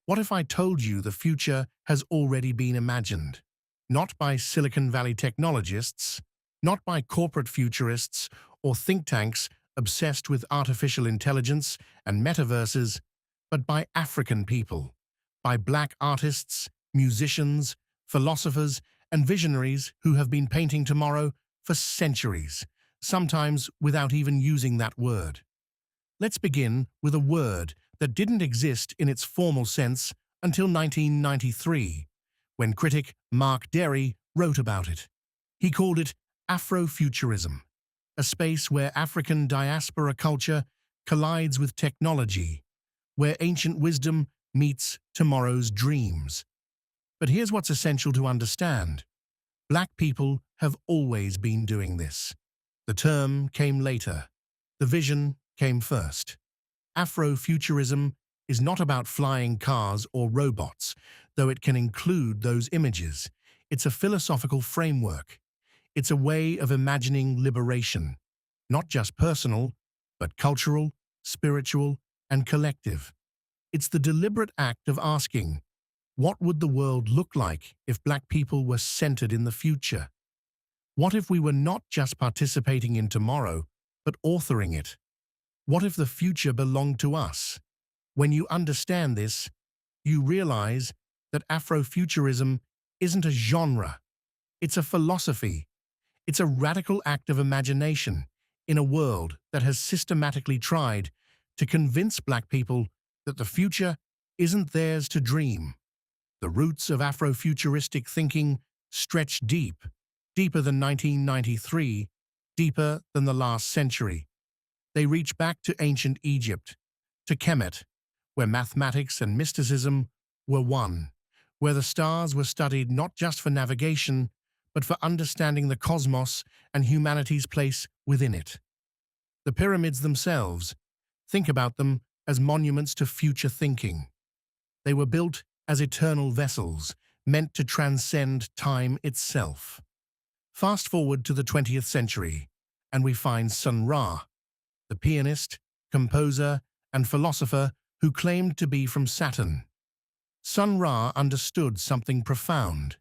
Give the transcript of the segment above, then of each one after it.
What if I told you the future has already been imagined? Not by Silicon Valley technologists, not by corporate futurists or think tanks obsessed with artificial intelligence and metaverses, but by African people, by Black artists, musicians, philosophers, and visionaries who have been painting tomorrow for centuries, sometimes without even using that word. Let's begin with a word that didn't exist in its formal sense until 1993, when critic Mark Derry wrote about it. He called it Afro Futurism, a space where African diaspora culture collides with technology, where ancient wisdom meets tomorrow's dreams. But here's what's essential to understand. Black people have always been doing this. The term came later. The vision came first. Afrofuturism is not about flying cars or robots, though it can include those images. It's a philosophical framework. It's a way of imagining liberation, not just personal, but cultural, spiritual, and collective. It's the deliberate act of asking, what would the world look like if Black people were centered in the future? What if we were not just participating in tomorrow, but authoring it? What if the future belonged to us? When you understand this, you realize that Afrofuturism isn't a genre. It's a philosophy. It's a radical act of imagination in a world that has systematically tried to convince Black people that the future isn't theirs to dream. The roots of Afrofuturistic thinking stretch deep, deeper than 1993, deeper than the last century. They reach back to ancient Egypt, to Kemet, where mathematics and mysticism were one, where the stars were studied not just for navigation, but for understanding the cosmos and humanity's place within it. The pyramids themselves, think about them as monuments to future thinking. They were built as eternal vessels, meant to transcend time itself. Fast forward to the 20th century, and we find Sun Ra, the pianist, composer, and philosopher who claimed to be from Saturn. Sun Ra understood something profound,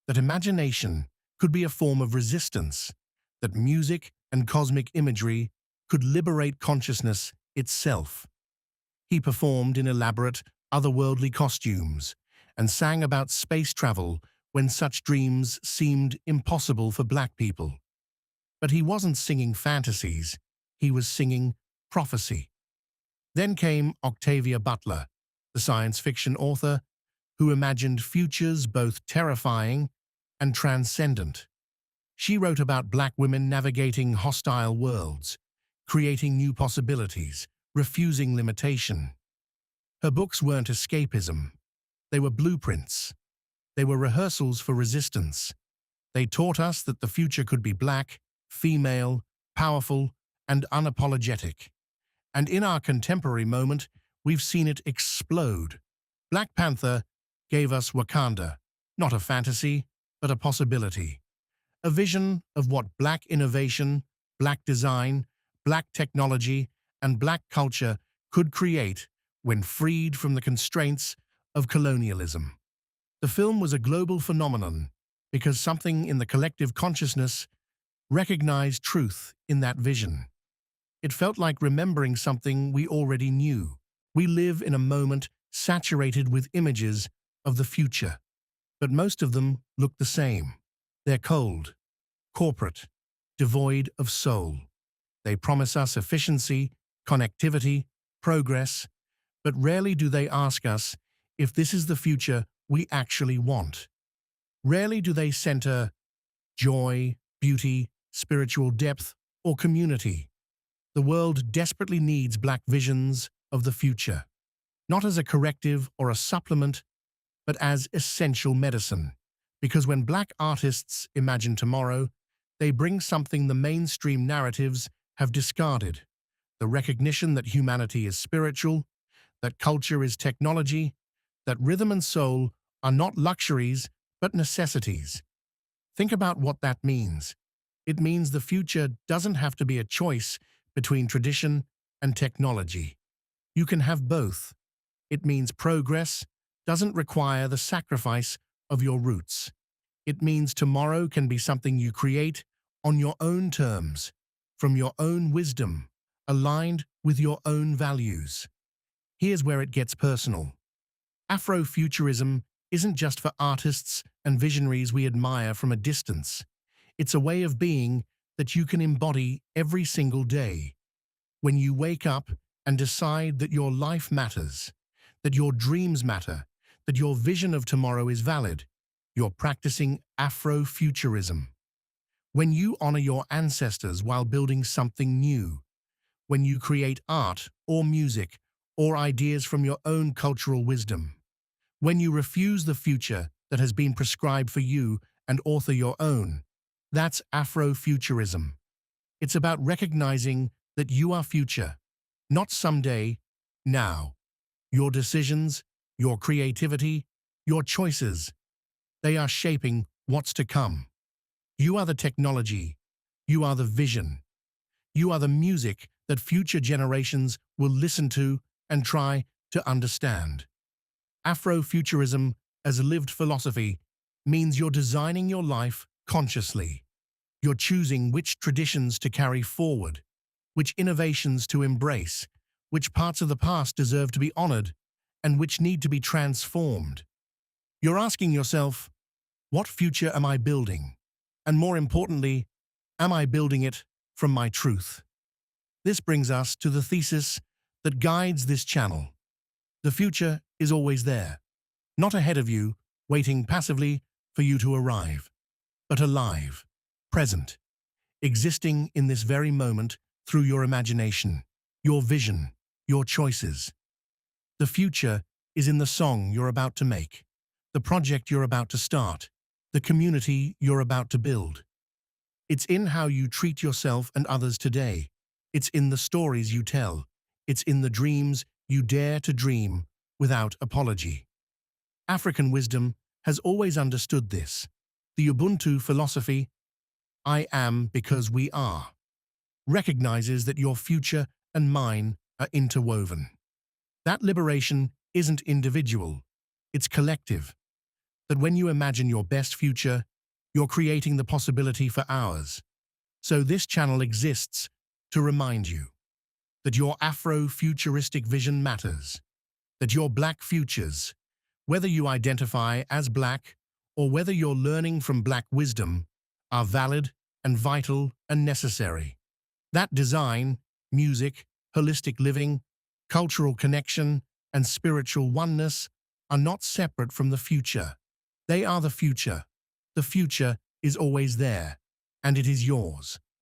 that imagination could be a form of resistance, that music and cosmic imagery could liberate consciousness itself. He performed in elaborate, otherworldly costumes and sang about space travel when such dreams seemed impossible for Black people. But he wasn't singing fantasies, he was singing prophecy. Then came Octavia Butler, the science fiction author who imagined futures both terrifying and transcendent. She wrote about Black women navigating hostile worlds, creating new possibilities, refusing limitation. Her books weren't escapism. They were blueprints. They were rehearsals for resistance. They taught us that the future could be Black, female, powerful, and unapologetic. And in our contemporary moment, we've seen it explode. Black Panther gave us Wakanda, not a fantasy, but a possibility. A vision of what Black innovation, Black design, Black technology, and Black culture could create when freed from the constraints of colonialism. The film was a global phenomenon because something in the collective consciousness recognized truth in that vision. It felt like remembering something we already knew. We live in a moment saturated with images of the future, but most of them look the same. They're cold, corporate, devoid of soul. They promise us efficiency, connectivity, progress, but rarely do they ask us if this is the future we actually want. Rarely do they center joy, beauty, spiritual depth, or community. The world desperately needs Black visions of the future, not as a corrective or a supplement, but as essential medicine. Because when Black artists imagine tomorrow, they bring something the mainstream narratives have discarded: the recognition that humanity is spiritual, that culture is technology, that rhythm and soul are not luxuries but necessities. Think about what that means. It means the future doesn't have to be a choice between tradition and technology. You can have both. It means progress doesn't require the sacrifice of your roots. It means tomorrow can be something you create on your own terms, from your own wisdom, aligned with your own values. Here's where it gets personal. Afrofuturism isn't just for artists and visionaries we admire from a distance. It's a way of being that you can embody every single day. When you wake up and decide that your life matters, that your dreams matter, that your vision of tomorrow is valid, you're practicing Afrofuturism. When you honor your ancestors while building something new, when you create art or music or ideas from your own cultural wisdom, when you refuse the future that has been prescribed for you and author your own, that's Afrofuturism. It's about recognizing that you are future, not someday, now. Your decisions, your creativity, your choices, they are shaping what's to come. You are the technology. You are the vision. You are the music that future generations will listen to and try to understand. Afrofuturism, as a lived philosophy, means you're designing your life consciously. You're choosing which traditions to carry forward, which innovations to embrace, which parts of the past deserve to be honored, and which need to be transformed. You're asking yourself, what future am I building? And more importantly, am I building it from my truth? This brings us to the thesis that guides this channel. The future is always there, not ahead of you, waiting passively for you to arrive, but alive, present, existing in this very moment through your imagination, your vision, your choices. The future is in the song you're about to make, the project you're about to start, the community you're about to build. It's in how you treat yourself and others today. It's in the stories you tell. It's in the dreams you dare to dream without apology. African wisdom has always understood this. The Ubuntu philosophy, I am because we are, recognizes that your future and mine are interwoven. That liberation isn't individual, it's collective. That when you imagine your best future, you're creating the possibility for ours. So this channel exists to remind you that your Afro-futuristic vision matters, that your black futures, whether you identify as black or whether you're learning from black wisdom, are valid and vital and necessary. That design, music, holistic living, cultural connection, and spiritual oneness are not separate from the future. They are the future. The future is always there, and it is yours.